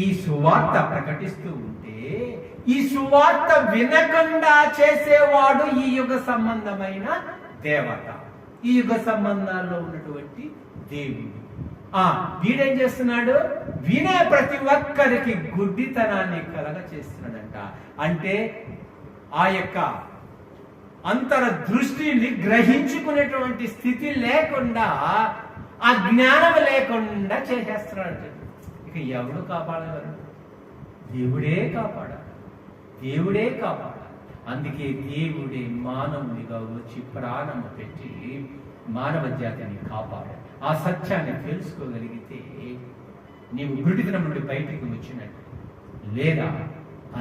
ఈ సువార్త ప్రకటిస్తూ ఉంటే ఈ సువార్త వినకుండా చేసేవాడు ఈ యుగ సంబంధమైన దేవత, ఈ యుగ సంబంధాల్లో ఉన్నటువంటి దేవుడు. వీడేం చేస్తున్నాడు? వినే ప్రతి ఒక్కరికి గుడ్డితనాన్ని కలగ చేస్తున్నాడంట. అంటే ఆ యొక్క అంతర దృష్టిని గ్రహించుకునేటువంటి స్థితి లేకుండా, ఆ జ్ఞానం లేకుండా చేసేస్తున్నాడు. ఇక ఎవడు కాపాడగలరు? దేవుడే కాపాడాలి, దేవుడే కాపాడాలి. అందుకే దేవుడే మానవునిగా వచ్చి ప్రాణము పెట్టి మానవ జాతిని కాపాడాలి. ఆ సత్యాన్ని తెలుసుకోగలిగితే నీవు గుడ్డితనం నుండి బయటికి వచ్చినట్టు, లేదా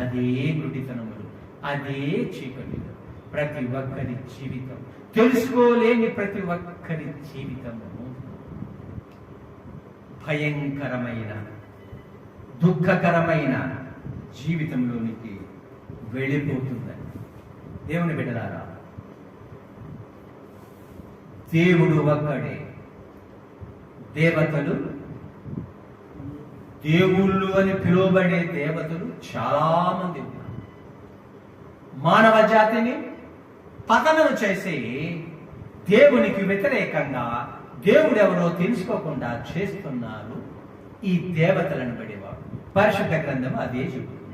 అదే గుడ్డితనములు, అదే చీకటిలో ప్రతి ఒక్కరి జీవితం, తెలుసుకోలేని ప్రతి ఒక్కరి జీవితము భయంకరమైన దుఃఖకరమైన జీవితంలోనికి వెళ్ళిపోతుందని. దేవుని బిడ్డలారా, దేవుడు ఒక్కడే. దేవతలు, దేవుళ్ళు అని పిలువబడే దేవతలు చాలా మంది ఉన్నారు. మానవ జాతిని పతనం చేసి దేవునికి వ్యతిరేకంగా దేవుడెవరో తెలుసుకోకుండా చేస్తున్నారు ఈ దేవతలను పడేవాడు. పరిశుద్ధ గ్రంథం అదే చెబుతుంది.